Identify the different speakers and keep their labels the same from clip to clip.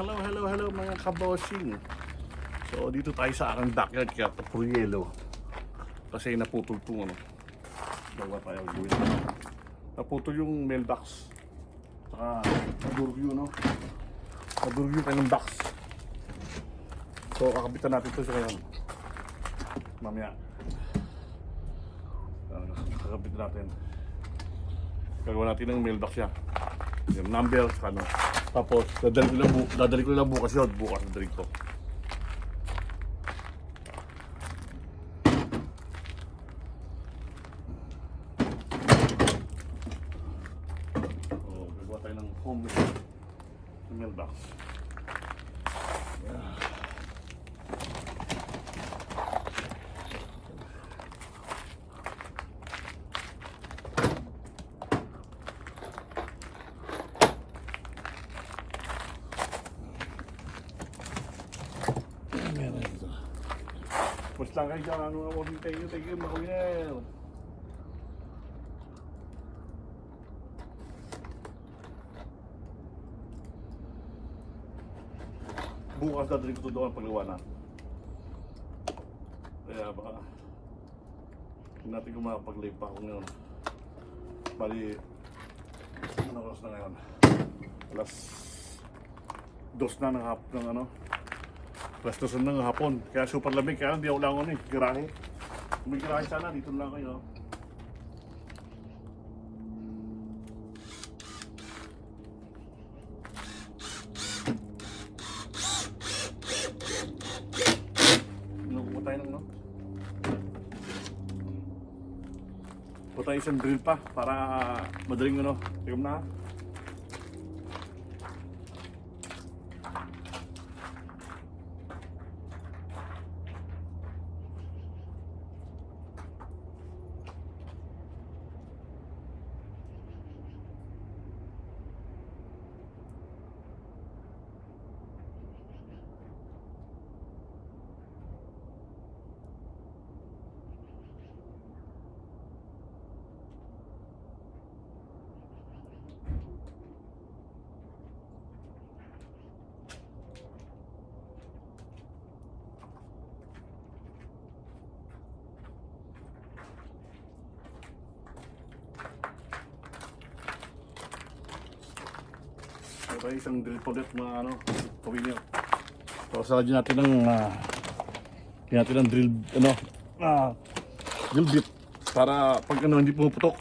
Speaker 1: Hello mga kabossing. So dito tayo sa aking backyard kaya ito puro yelo. Kasi naputol itong ano. Bawa tayo gawin. Naputol yung mailbox. Saka nadurugyo no. Nadurugyo tayo ng box. So kakabitan natin ito sa ngayon. Mamaya. Kakabitan natin. Gagawa natin ng mailbox yan. Yung number, ano. Tapos, dadali ko lang bukas yun. Bukas dadali ko. So, gagawa tayo ng home mailbox. Yeah. Mas lang kayo dyan, ano nga mo, thank you, Makuel. Bukas dadalhin ko ito doon paglawa na. Kaya baka hindi natin kung makapag-live pa ako ngayon. Bali, anong oras na ngayon? Alas 2 na ng hapon ng ano. Alas 2 ng hapon. Kaya super lamig. Kaya hindi ako langon eh. Garahe. Kung may garahe sana, dito lang kayo. Kuha tayo ng no? Kuha tayo isang drill pa para madaling ano. Tigam na. Okay, isang drill po ulit mga ano, pawinyo. So, salagyan natin ng drill, ano, drill bit para pag ano, hindi pumuputok.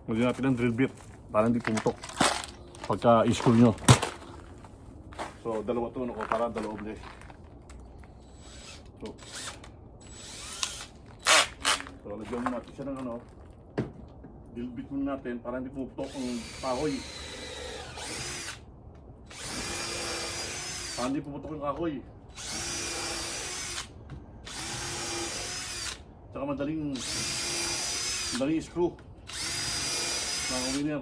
Speaker 1: Salagyan natin ng drill bit para hindi pumutok pagka i-screw nyo. So, dalawa to, ano ko, para dalawa ulit. So, lagyan mo natin siya ng ano, dilbit muna natin para hindi pumuputok ang kahoy. Para hindi pumuputok yung kahoy. Tsaka madaling screw. Mga winner.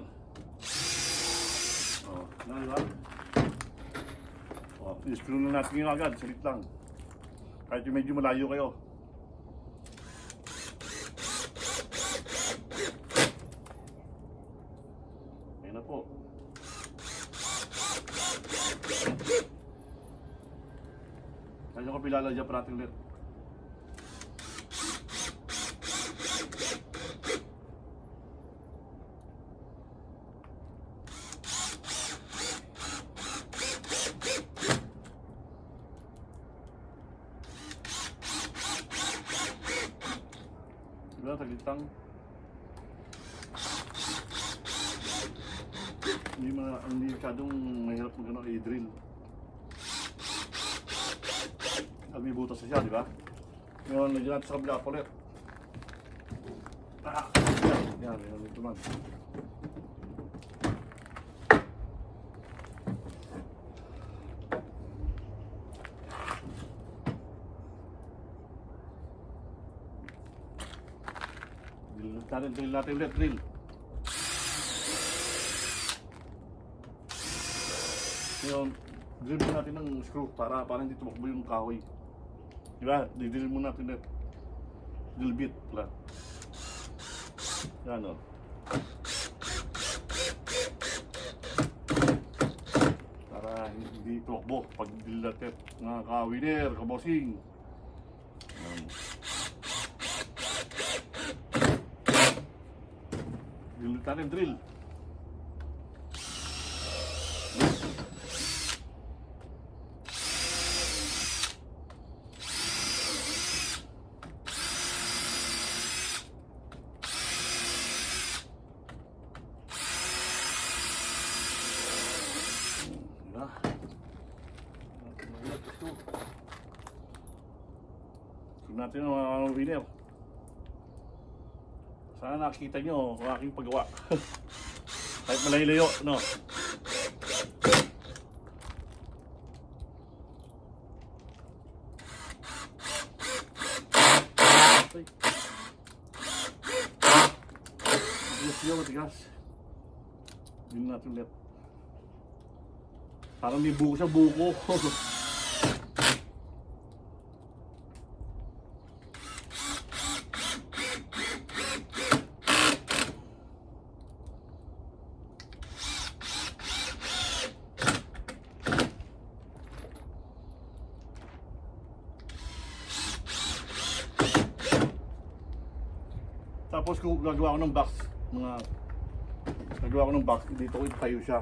Speaker 1: Diba? I-screw na natin yung agad, salit lang. Kahit yung medyo malayo kayo. Na po. Kaya ko pilala dyan para ating ulit. Diba, tagitang. Hindi masyadong mahirap mag i-drill. At may butas na siya, di ba? Ngayon, nagyan natin sa kabila ulit. Yan, ito man. Drill natin ulit, drill. Ngayon, drill mo natin ng screw para hindi tumakbo yung kahoy. Diba? Didrill mo natin ulit. Drill bit pala. Yan o. hindi tumakbo pag dilatet mga ka-winner, kabosing. Drill tayo, drill. Natin ang mga winner. Sana nakikita nyo ang aking paggawa. Kahit malayo-layo, no? Yes, yun, matigas. Hindi natin ulit. Parang may buko sa buko. Tapos kung gagawa ko ng box, gagawa ko ng box, dito ko itayo siya.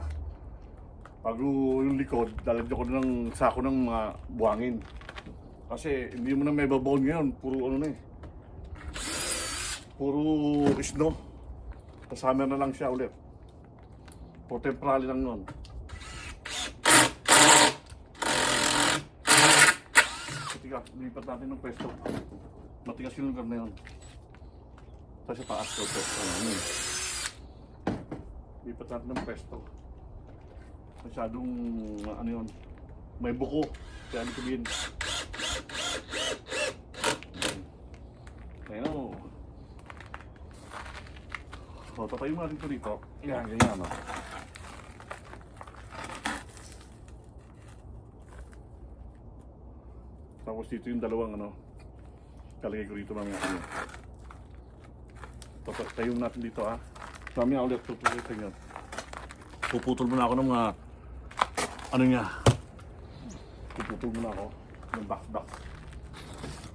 Speaker 1: Bago yung likod, lalagyan ko ng sako ng mga buhangin. Kasi hindi mo na may babaon ngayon, puro ano na eh. Puro snow. Kasama na lang siya ulit. O temporary lang nun. Matigas, lipat natin ng pwesto. Matigas yung lugar na yun. Sa taas ko ito. Lipat natin ng pwesto. Masyadong ano yun. May buko. Kaya ano sabihin. Ayun o. So, tatayo mo natin ito dito. Yan, ganyan o. Tapos dito yung dalawang ano. Kalagay ko dito mamaya ano. Tayo natin dito ha. Mamaya ulit puputol yun. Puputol muna ako ng mga ano niya. Puputol muna ako ng box.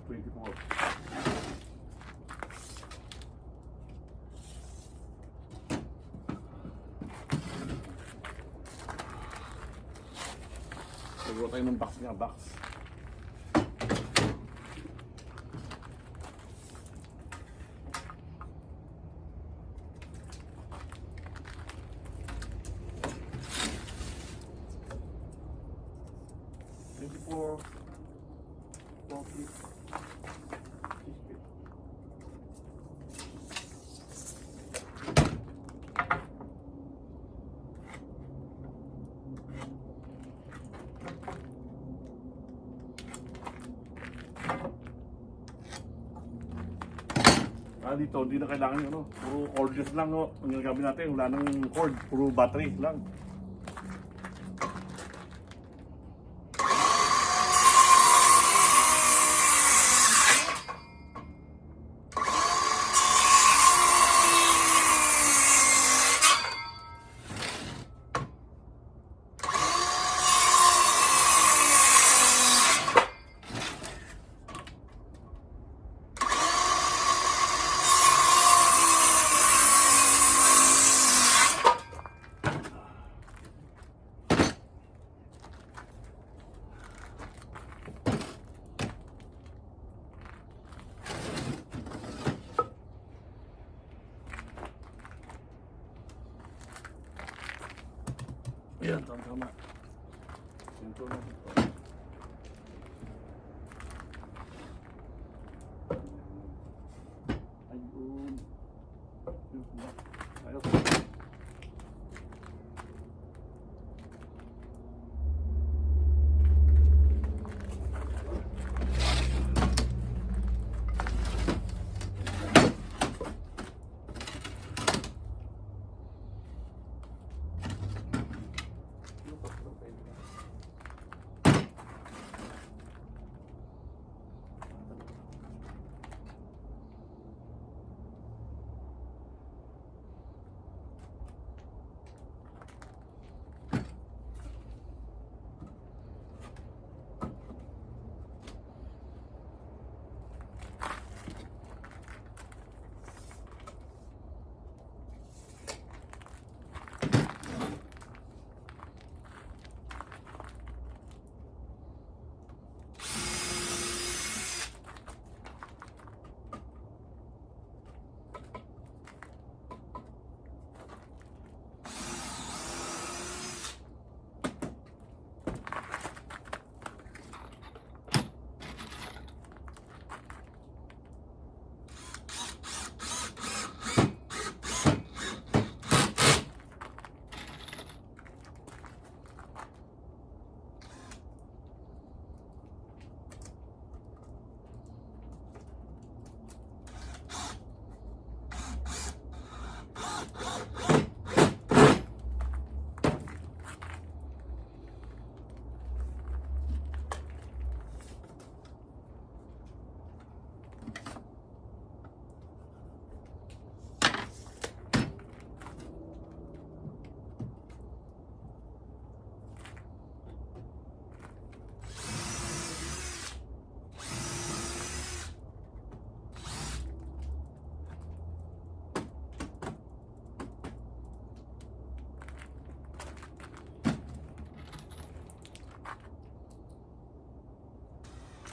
Speaker 1: 24. Tagawa tayo ng box niya, box. Dito, hindi na kailangan yung ano, puro cordless lang o. Ang gagawin natin, wala nang cord, puro battery lang. Ayan, tama. Sentro na ito. Ayun. Ayun.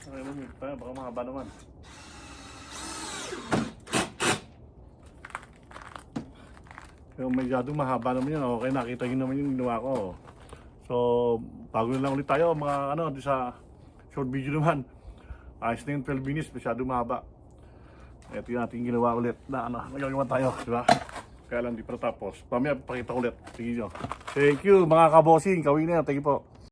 Speaker 1: Ay, baka mahaba naman. Pero masyadong mahaba naman yun. Okay, nakita nyo naman yung ginawa ko. So, bago na lang ulit tayo, mga ano, di sa short video naman. Ayos na yung 12 minutes, masyadong mahaba. Ito yung ating ginawa ulit na ano, nagagawa tayo, di ba? Kaya lang di pa tapos. Pamaya, pakita ulit. Sige nyo. Thank you, mga kabosing. Kawin na, thank you po.